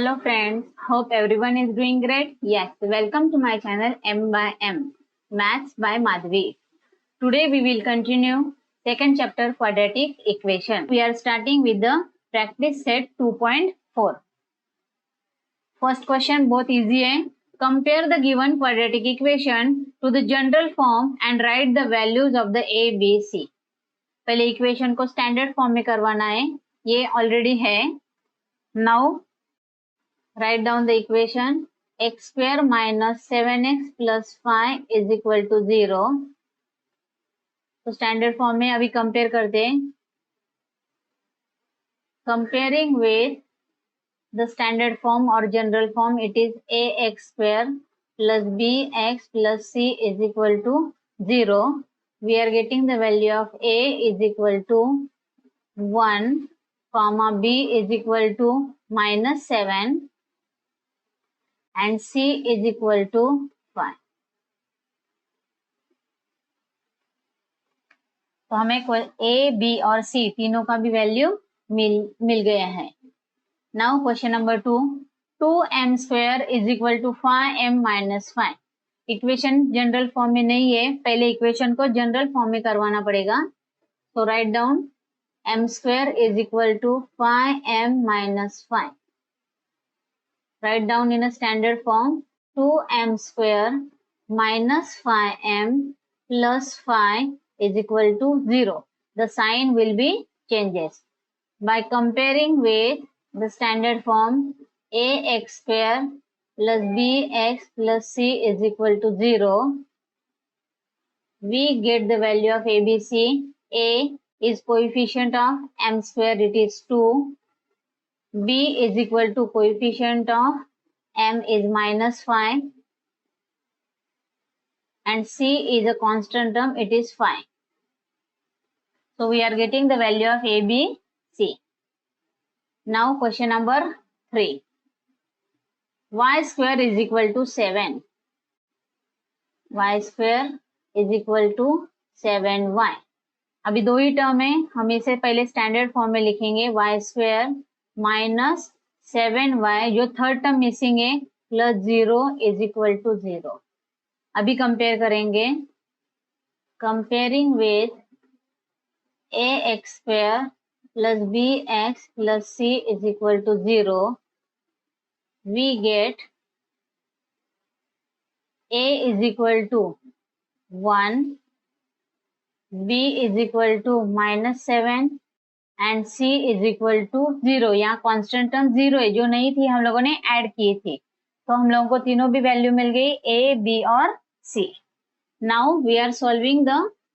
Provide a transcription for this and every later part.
Hello friends, hope everyone is doing great. Yes, welcome to my channel M by M, Maths by Madhvi. Today we will continue second chapter quadratic equation. We are starting with the practice set 2.4. First question बहुत easy है. Compare the given quadratic equation to the general form and write the values of the A, B, C. पहले equation को standard form में करवाना है. ये already है. Now write down the equation x square minus 7x plus 5 is equal to 0. तो standard form में अभी कंपेयर करते हैं. Comparing with the standard form और general form it is ax square plus bx plus c is equal to 0. We are getting the value of a is equal to 1, comma b is equal to minus 7 and c is equal to 5. तो हमें a, b और c तीनों का भी value मिल गया है. Now question number 2. 2m square is equal to 5m minus 5. Equation general form में नहीं है, पहले इक्वेशन को जनरल फॉर्म में करवाना पड़ेगा. तो write down m square is equal to 5m minus 5. Write down in a standard form 2m square minus 5m plus 5 is equal to 0. The sign will be changes. By comparing with the standard form ax square plus bx plus c is equal to 0, we get the value of ABC. A is coefficient of m square, it is 2. B is equal to coefficient of m is minus 5 and C is a constant term, it is 5. So we are getting the value of A, B, C. Now question number 3. Y square is equal to 7. Y square is equal to 7y. अभी दो ही term है, हम इसे पहले standard form में लिखेंगे. Y square minus 7y, जो third term missing है, प्लस 0 इज इक्वल टू 0. अभी कंपेयर करेंगे. Comparing with ax square plus bx plus c is equal to 0, we get a is equal to 1, b is equal to minus 7 and c is equal to 0. यहाँ constant term 0 है, जो नहीं थी हम लोगों ने ऐड किए थे. तो हम लोगों को तीनों भी वैल्यू मिल गई, a, b और c. Now we are solving the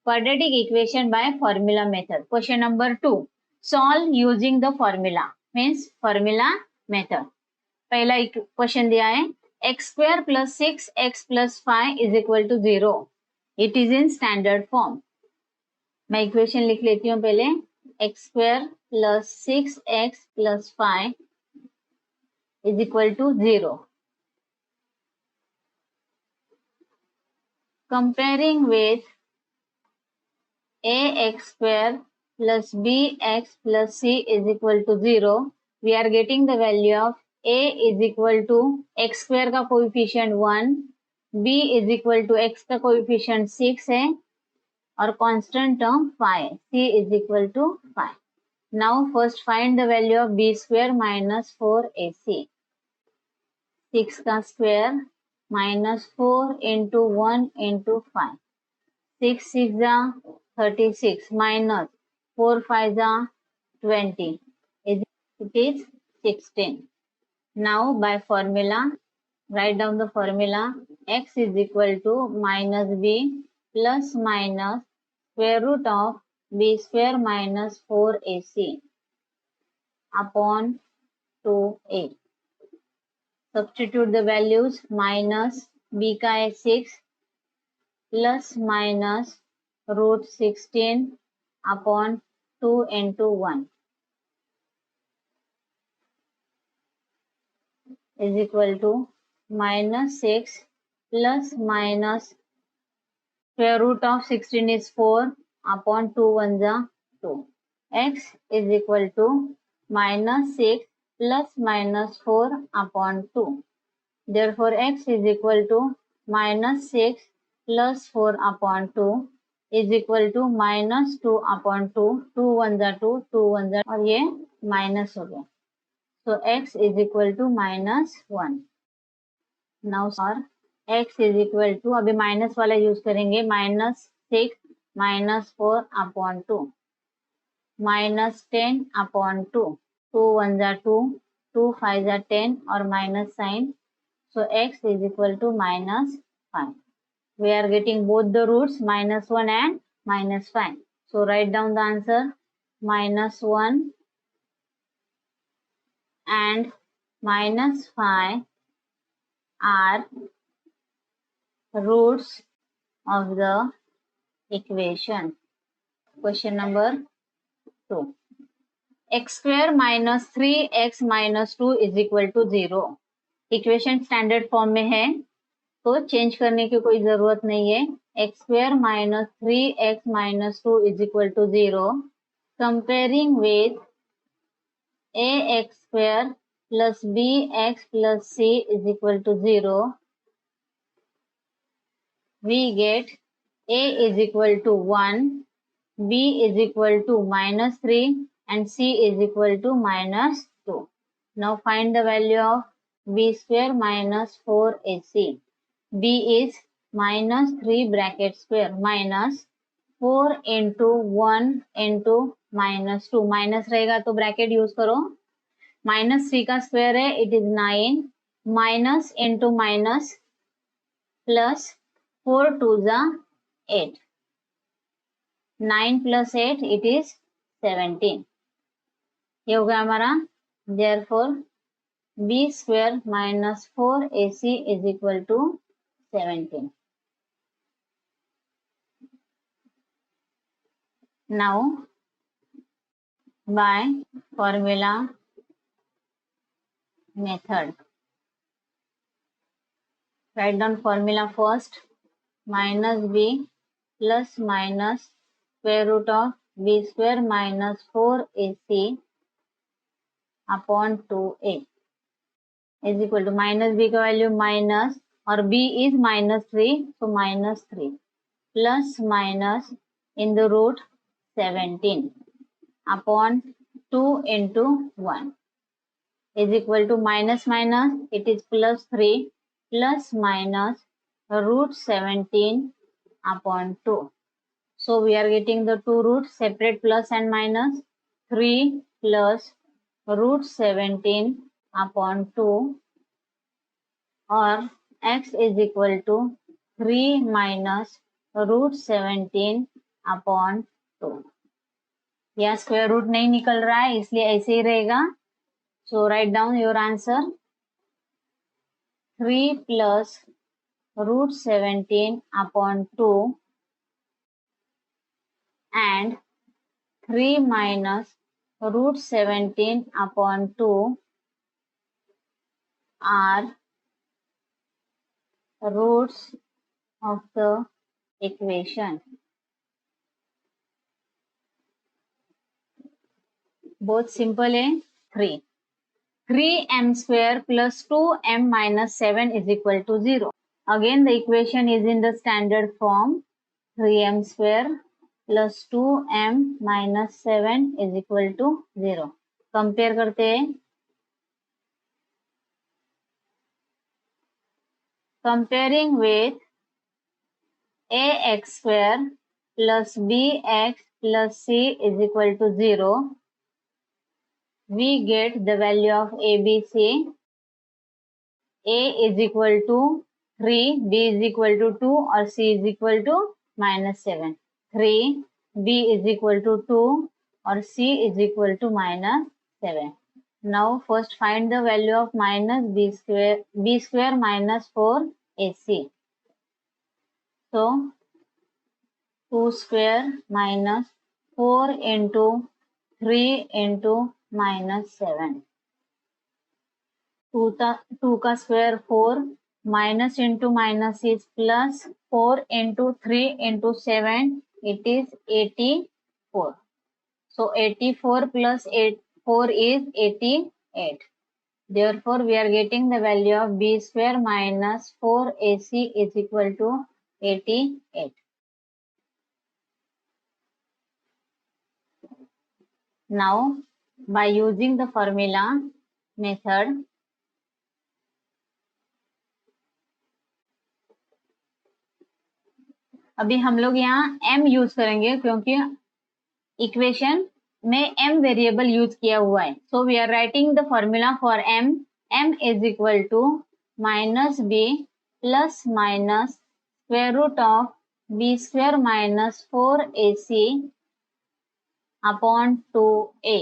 quadratic equation by formula method. Question number 2. Solve using the formula means formula method. पहला क्वेश्चन दिया है x square plus 6x plus 5 is equal to 0. It is in standard form. मैं equation लिख लेती हूँ पहले. x square plus 6x plus 5 is equal to 0. Comparing with ax square plus bx plus c is equal to 0, we are getting the value of a is equal to x square का coefficient 1, b is equal to x का coefficient 6 है और constant term 5, c is equal to 5. Now first find the value of b square minus 4ac. 6 का square minus 4 into 1 into 5. 6 6 जा 36 minus 4 5 जा 20. It is 16. Now by formula, write down the formula. X is equal to minus b plus minus square root of b square minus 4ac upon 2a. Substitute the values. Minus b का है 6 plus minus root 16 upon 2 into 1 is equal to minus 6 plus minus square root of 16 is 4 upon 2 1 जा 2. X is equal to minus 6 plus minus 4 upon 2. Therefore, x is equal to minus 6 plus 4 upon 2 is equal to minus 2 upon 2. 2 1 जा 2, 2 1 जा, और ये minus हो गया. So x is equal to minus 1. Now और x is equal to, अभी minus वाला use करेंगे, minus 6 minus 4 upon 2 minus 10 upon 2. 2 1 जा 2, 2 5 जा 10 और minus sign. So x is equal to minus 5. We are getting both the roots, minus 1 and minus 5. So write down the answer. Minus 1 and minus 5 are roots of the equation. Question number 2. X square minus 3x minus 2 is equal to 0. Equation standard form में है तो change करने की कोई जरूरत नहीं है. X square minus 3x minus 2 is equal to 0. Comparing with ax square plus bx plus c is equal to 0, we get a is equal to 1, b is equal to minus 3 and c is equal to minus 2. Now find the value of b square minus 4ac. b is minus 3 bracket square minus 4 into 1 into minus 2. Minus रहेगा तो bracket use करो. Minus 3 का square है, it is 9. Minus into minus plus 4 2 जा 8. 9 plus 8 it is 17. ये हो गया हमारा. Therefore b square minus 4ac is equal to 17. Now by formula method, write down formula first. Minus b plus minus square root of b square minus 4ac upon 2a is equal to minus b का value minus और b is minus 3, so minus 3 plus minus in the root 17 upon 2 into 1 is equal to minus minus, it is plus 3 plus minus root 17 upon 2. So we are getting the two roots, separate plus and minus. 3 plus root 17 upon 2 or x is equal to 3 minus root 17 upon 2. यह square root नहीं निकल रहा है इसलिए ऐसे ही रहेगा. So write down your answer. 3 plus root 17 upon 2 and 3 minus root 17 upon 2 are roots of the equation. Both simple है. 3m square plus 2m minus 7 is equal to 0. Again the equation is in the standard form. 3m square plus 2m minus 7 is equal to 0. Compare करते हैं. Comparing with ax square plus bx plus c is equal to 0, we get the value of ABC. A is equal to 3, B is equal to 2 और C is equal to minus 7. 3, B is equal to 2 और C is equal to minus 7. Now first find the value of minus b square minus 4ac. So 2 square minus 4 into 3 into minus 7. 2 का square 4 minus into minus is plus 4 into 3 into 7 it is 84. So 84 plus 4 is 88. Therefore, we are getting the value of b square minus 4ac is equal to 88. Now, by using the formula method, अभी हम लोग यहाँ m use करेंगे क्योंकि equation में m variable use किया हुआ है. So we are writing the formula for m. m is equal to minus b plus minus square root of b square minus 4ac upon 2a.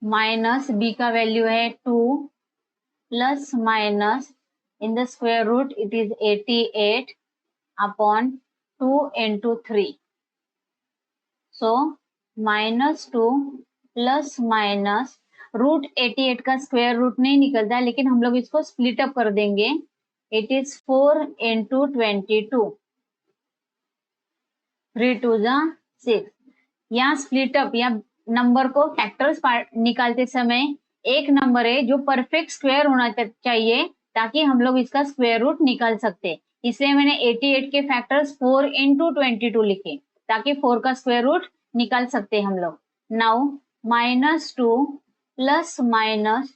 Minus b का value है 2 plus minus in the square root it is 88 upon 2 into 3. So minus 2 plus minus root 88 का square root नहीं निकलता है, लेकिन हम लोग इसको स्प्लिट अप कर देंगे. It is 4 into 22. 3 2 जा 6. यहाँ स्प्लिट अप या नंबर को फैक्टर्स निकालते समय एक नंबर है जो परफेक्ट स्क्वायर होना चाहिए ताकि हम लोग इसका स्क्वायर रूट निकाल सकते. इसलिए मैंने 88 के फैक्टर्स 4 into 22 लिखे ताकि 4 का स्क्वायर रूट निकाल सकते हम लोग. Now minus 2 plus minus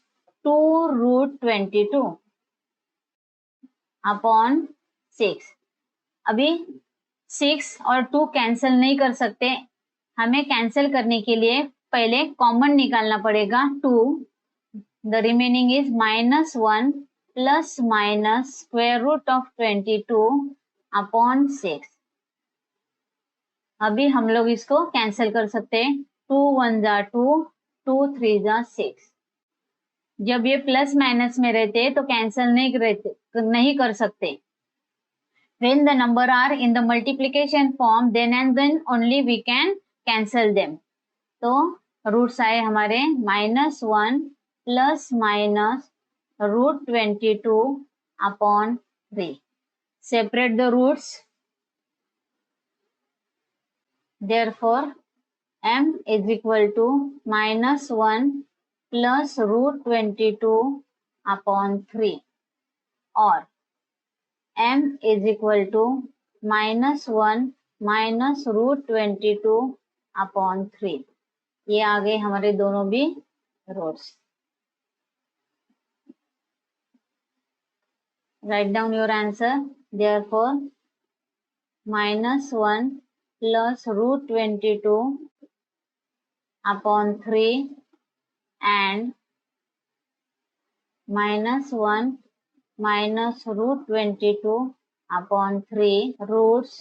2 root 22 upon 6. अभी 6 और 2 कैंसिल नहीं कर सकते. हमें कैंसिल करने के लिए पहले कॉमन निकालना पड़ेगा 2. The remaining is minus 1 plus minus square root of 22 upon 6. अभी हम लोग इसको कैंसिल कर सकते हैं. 2 1 जा 2, 2 3 जा 6. जब ये प्लस माइनस में रहते तो कैंसिल नहीं कर सकते. When the number are in the multiplication form, then and then only we can cancel them. तो रूट्स आए हमारे minus 1 plus minus root 22 upon 3. Separate the roots. Therefore, m is equal to minus 1 plus root 22 upon 3 or m is equal to minus 1 minus root 22 upon 3. ये आ गए हमारे दोनों भी roots. Write down your answer. Therefore, minus 1 plus root 22 upon 3 and minus 1 minus root 22 upon 3 roots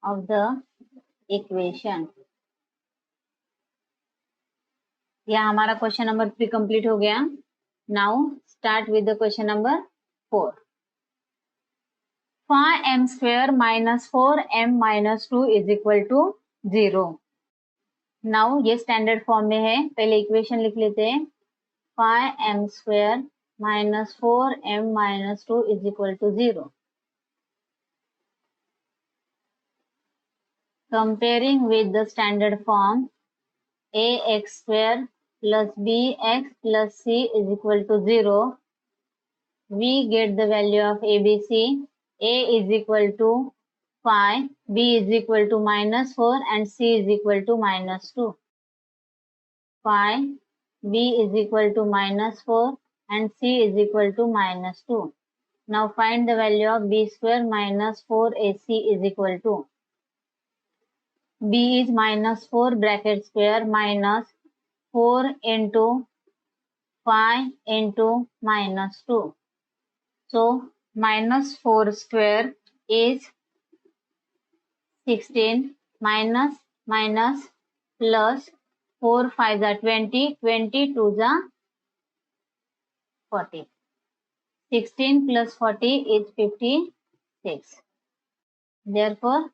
of the equation. यह हमारा question number 3 complete हो गया. Now start with the question number 4. 5m square minus 4m minus 2 is equal to 0. Now ये standard form में है. पहले equation लिख लेते हैं. 5m square minus 4m minus 2 is equal to 0. Comparing with the standard form, ax square plus bx plus c is equal to 0, we get the value of ABC. A is equal to 5, b is equal to minus 4 and c is equal to minus 2. 5, b is equal to minus 4 and c is equal to minus 2. Now find the value of b square minus 4ac is equal to. b is minus 4 bracket square minus 4 into 5 into minus 2. So minus 4 square is 16 minus minus plus 4 5 are 20, 22 are 40. 16 plus 40 is 56. Therefore,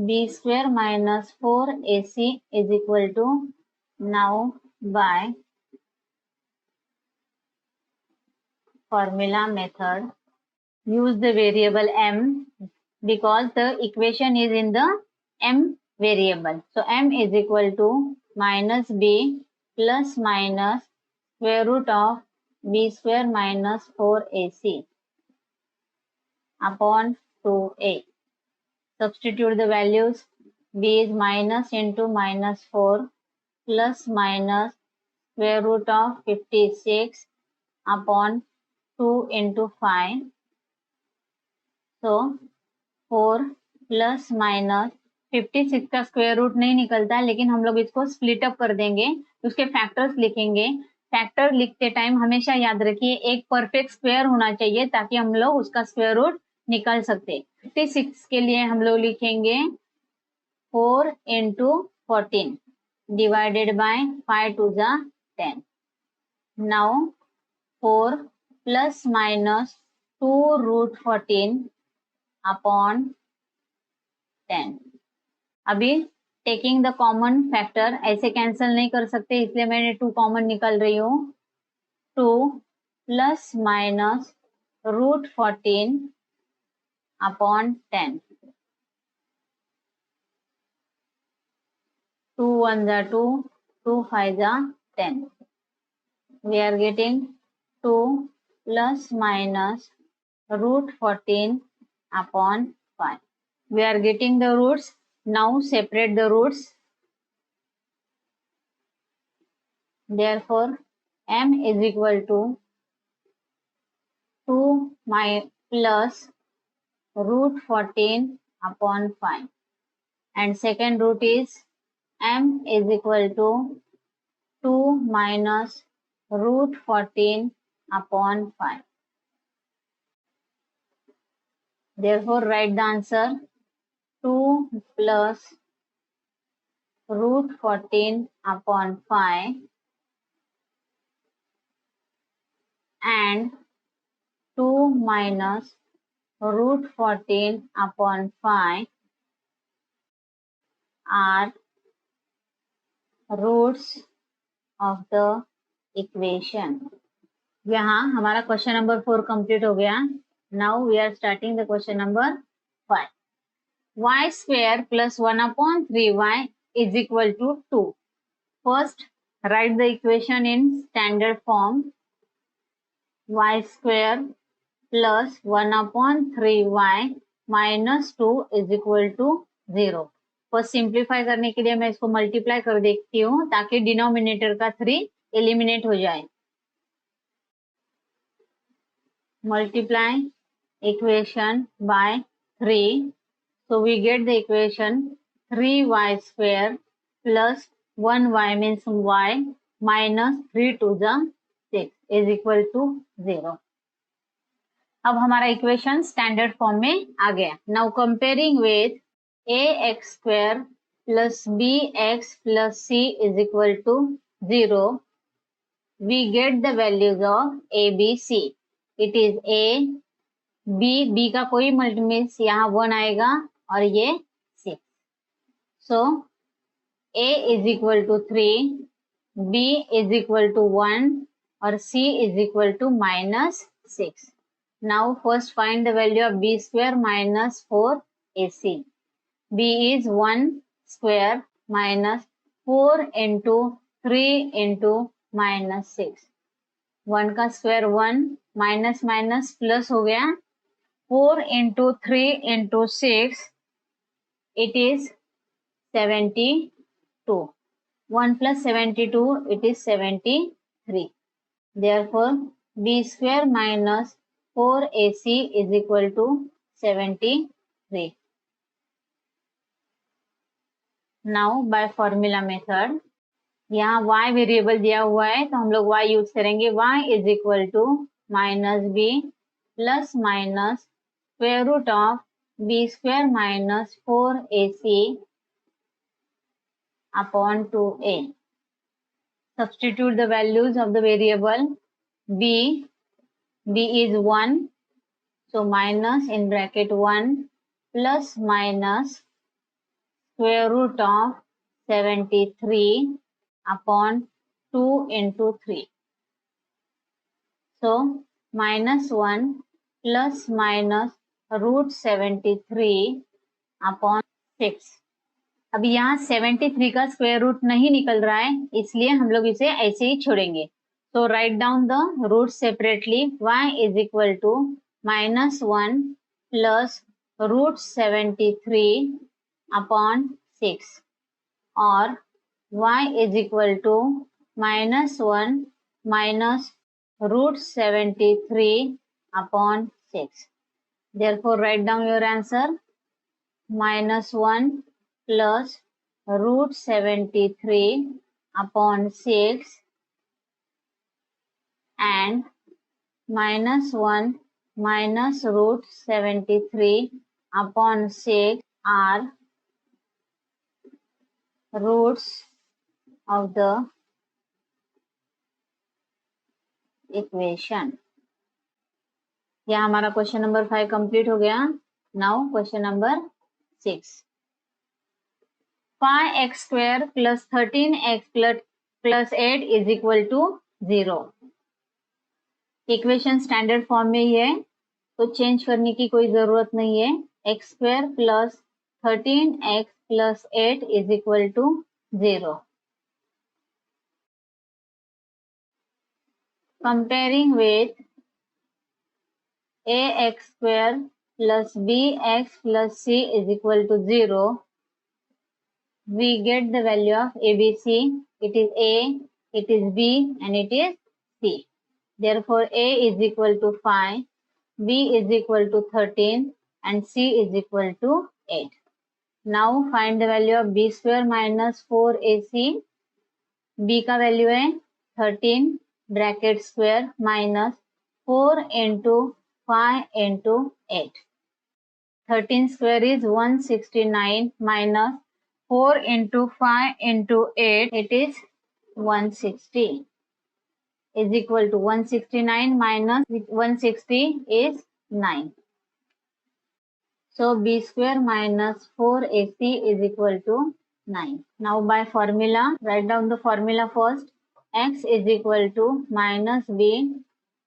b square minus 4ac is equal to, now by formula method, use the variable m because the equation is in the m variable. So m is equal to minus b plus minus square root of b square minus 4ac upon 2a. Substitute the values. b is minus into minus 4 plus minus square root of 56 upon 2 into 5. So 4 plus minus 56 का square root नहीं निकलता है, लेकिन हम लोग इसको split up कर देंगे, उसके फैक्टर्स लिखेंगे। फैक्टर लिखते टाइम हमेशा याद रखिए एक परफेक्ट स्क्वायर होना चाहिए ताकि हम लोग उसका स्क्वायर रूट निकाल सकते। 56 के लिए हम लोग लिखेंगे 4 into 14 divided by 5 to the 10. Now 4 plus minus 2 root 14 upon 10. अभी टेकिंग द कॉमन फैक्टर, ऐसे कैंसिल नहीं कर सकते इसलिए मैंने 2 कॉमन निकल रही हूँ। 2 प्लस माइनस रूट 14 अपॉन 10. 2 1 जा 2, 2 5 जा 10. We are getting 2 plus minus root 14 upon 5. We are getting the roots. Now separate the roots. Therefore, m is equal to 2 plus root 14 upon 5. And second root is m is equal to 2 minus root 14 upon 5. Therefore, write the answer 2 plus root 14 upon 5 and 2 minus root 14 upon 5 are roots of the equation. यहाँ हमारा question number 4 complete हो गया। Now we are starting the question number 5. Y square plus 1 upon 3y is equal to 2. First, write the equation in standard form. Y square plus 1 upon 3y minus 2 is equal to 0. First simplify करने के लिए मैं इसको multiply कर देखती हूँ ताकि denominator का 3 एलिमिनेट हो जाए। Multiply equation by 3. So we get the equation 3y square plus 1y means y minus 3 to the 6 is equal to 0. अब हमारा इक्वेशन स्टैंडर्ड फॉर्म में आ गया। Now comparing with ax square plus bx plus c is equal to 0, we get the values of a, b, c. It is a, b का कोई multi means यहाँ 1 आएगा और ये 6. So a is equal to 3, b is equal to 1 और c is equal to minus 6. Now first find the value of b square minus 4ac. b is 1 square minus 4 into 3 into minus 6. 1 का square 1 minus minus plus हो गया 4 into 3 into 6 it is 72. 1 plus 72 it is 73. Therefore b square minus 4ac is equal to 73. Now by formula method, यहाँ y variable दिया हुआ है तो हम लोग y यूज करेंगे। y is equal to minus b plus minus square root of b square minus 4ac upon 2a. Substitute the values of the variable b. b is 1, so minus in bracket 1 plus minus square root of 73 upon 2 into 3. So minus 1 plus minus root 73 upon 6. अब यहाँ 73 का square root नहीं निकल रहा है इसलिए हम लोग इसे ऐसे ही छोड़ेंगे। So write down the roots separately. Y is equal to minus 1 plus root 73 upon 6, or y is equal to minus 1 minus root 73 upon 6. Therefore, write down your answer. Minus 1 plus root 73 upon 6 and minus 1 minus root 73 upon 6 are roots of the equation. यहाँ हमारा question number 5 complete हो गया. Now question number 6. 5x square plus 13x plus 8 is equal to 0. Equation standard form में ही है, तो change करने की कोई जरूरत नहीं है. X square plus 13x plus 8 is equal to 0. Comparing with ax square plus bx plus c is equal to 0, we get the value of ABC. It is a, it is b, and it is c. Therefore, a is equal to 5, b is equal to 13, and c is equal to 8. Now find the value of b square minus 4ac. b का value है 13 bracket square minus 4 into 5 into 8. 13 square is 169 minus 4 into 5 into 8, it is 160, is equal to 169 minus 160 is 9. So b square minus 4ac is equal to 9. Now by formula, write down the formula first. X is equal to minus b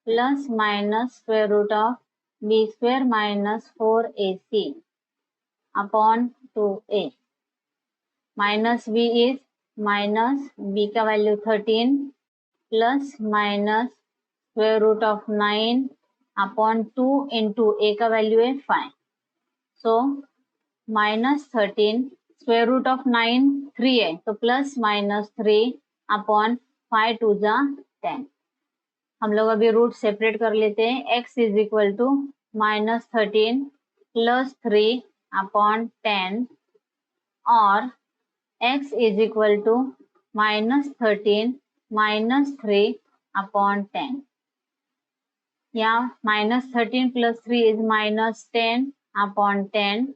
plus minus square root of b square minus 4ac upon 2a. Minus b is minus b का value 13 plus minus square root of 9 upon 2 into a का value है 5. So minus 13 square root of 9 3 है, तो plus minus 3 upon 5 2 जा 10. हम लोग अभी root separate कर लेते हैं. x is equal to minus 13 plus 3 upon 10 और x is equal to minus 13 minus 3 upon 10. यहाँ minus 13 plus 3 is minus 10 upon 10.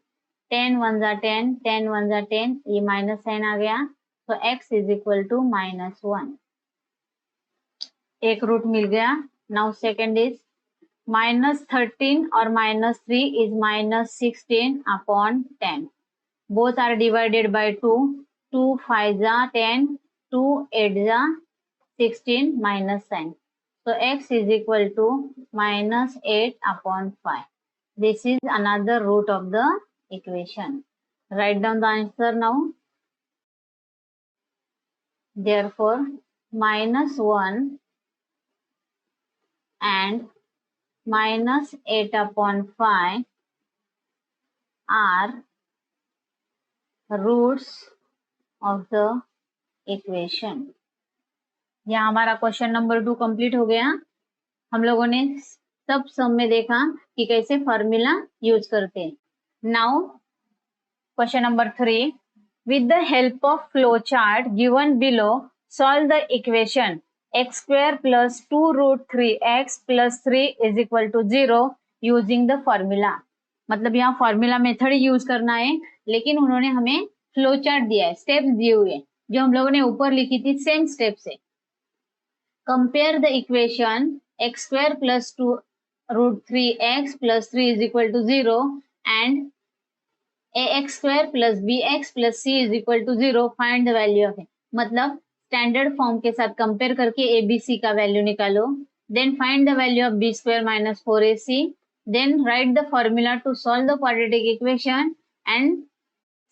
10 1 जा 10, 10 1 जा 10, ये माइनस साइन आ गया, तो x is equal to minus 1. एक रूट मिल गया. नाउ सेकेंड इज माइनस 13 और minus 3 is minus 16 upon 10. Both are divided by 2. 2 5 जा 10, 2 8 जा 16, minus sign. So x is equal to minus 8 upon 5. This is another root of the equation. Write down the answer now. Therefore, minus 1 and minus 8 upon 5 are roots of the equation. यहाँ हमारा question number 2 complete हो गया. हम लोगों ने सब सम में देखा कि कैसे फॉर्मूला यूज करते हैं. Now question number 3. With the help of flow chart given below solve the equation x square plus 2 root 3x plus 3 is equal to 0 using the formula. मतलब यहाँ फॉर्मूला मेथड यूज करना है, लेकिन उन्होंने हमें flow chart दिया है, steps दिए हुए जो हम लोगों ने ऊपर लिखी थी सेम स्टेप से. Compare the equation x square plus 2 root 3x plus 3 is equal to 0 and ax square plus bx plus c is equal to 0. Find the value of. मतलब स्टैंडर्ड फॉर्म के साथ कंपेयर करके ABC का value निकालो. Then find the value of B square minus 4ac. Then write the formula to solve the quadratic equation and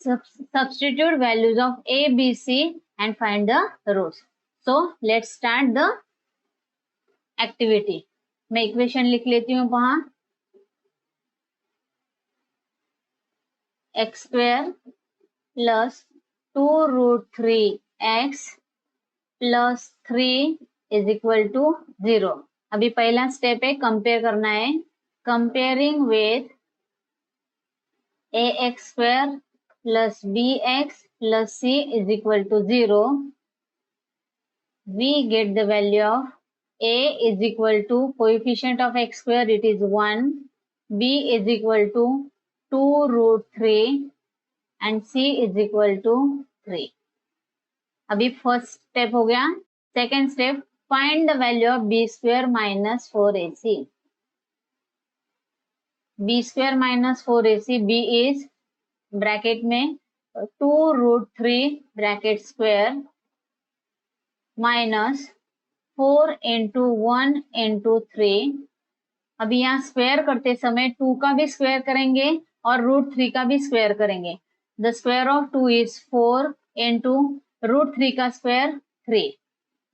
substitute values of a, b, c and find the roots. So let's start the activity. मैं equation लिख लेती हूँ वहां, X square plus 2√3x plus 3 is equal to 0। अभी पहला step है compare करना है, comparing with ax square plus bx plus c is equal to 0, we get the value of a is equal to coefficient of x square, it is 1, b is equal to 2√3 and c is equal to 3। अभी first step हो गया। Second step, find the value of B square minus 4ac। B square minus 4ac, B is bracket में 2√3 bracket square minus 4 into 1 into 3। अभी यहाँ square करते समय 2 का भी स्क्वायर करेंगे और √3 का भी स्क्वायर करेंगे। The square of 2 is 4 into √3 का square 3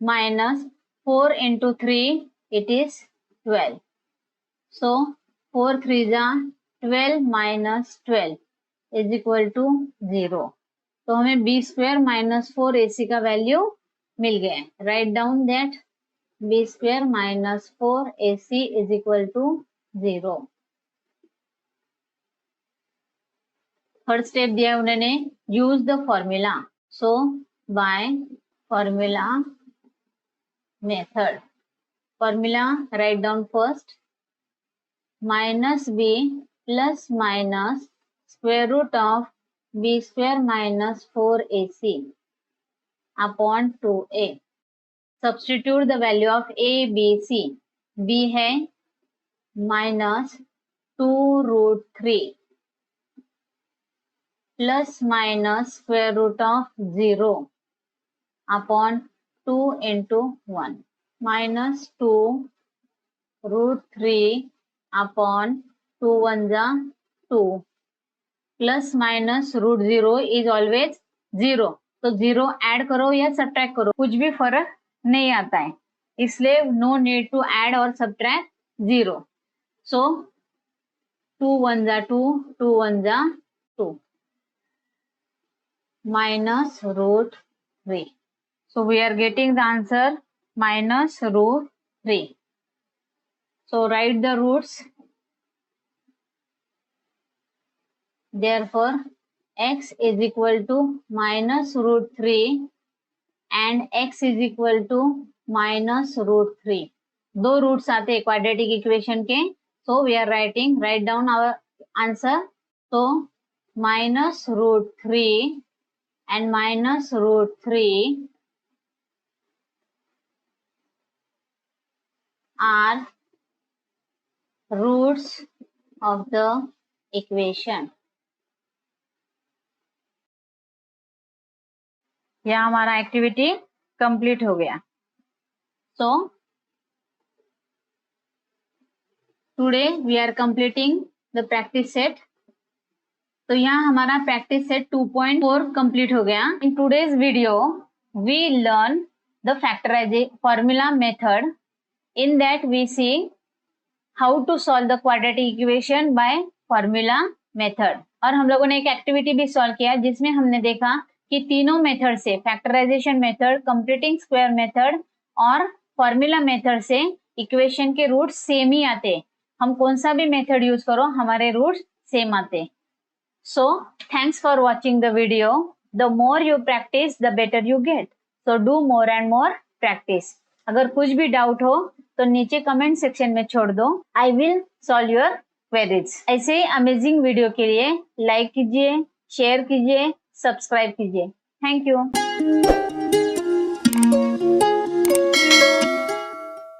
minus 4 into 3 it is 12। सो 4 3 जा 12 माइनस 12 इज इक्वल टू 0। तो हमें बी स्क्वायर माइनस 4ac का वैल्यू मिल गया। Write down that B square minus 4ac is equal to 0। Third step दिया उन्होंने, use the formula. So by formula method, formula write down first, minus B plus minus square root of B square minus 4ac upon 2a। Substitute the value of a b c। b है minus 2√3 plus minus square root of 0 upon 2 into 1 minus 2√3 upon 2 1 जा 2 plus minus √0 is always 0। तो 0 add करो या subtract करो, कुछ भी फर्क नहीं आता है, इसलिए नो नीड टू ऐड और सब्ट्रैक्ट 0। सो 2 1 जा 2, 2 1 जा 2 minus √3. So we are getting the answer minus √3. So write the roots. Therefore x is equal to minus √3 and x is equal to minus √3. दो रूट्स आते हैं क्वाड्रेटिक इक्वेशन के, so we are write down our answer. So minus √3 and minus √3 are roots of the equation. यह हमारा activity complete हो गया। So today we are completing the practice set. तो यहाँ हमारा प्रैक्टिस सेट 2.4 कंप्लीट हो गया। In today's video we learn the factorisation formula method. In that we see how to solve the quadratic equation by formula method. और हम लोगों ने एक एक्टिविटी भी सॉल्व किया जिसमें हमने देखा कि तीनों मेथड से, factorisation method, completing square method और फॉर्मूला मेथड से इक्वेशन के रूट सेम ही आते। हम कौन सा भी मेथड यूज करो हमारे रूट सेम आते। So thanks for watching the video. The more you practice, the better you get. So do more and more practice. अगर कुछ भी डाउट हो तो नीचे कमेंट सेक्शन में छोड़ दो। I will solve your queries. ऐसे अमेजिंग वीडियो के लिए लाइक कीजिए, शेयर कीजिए, सब्सक्राइब कीजिए। Thank you.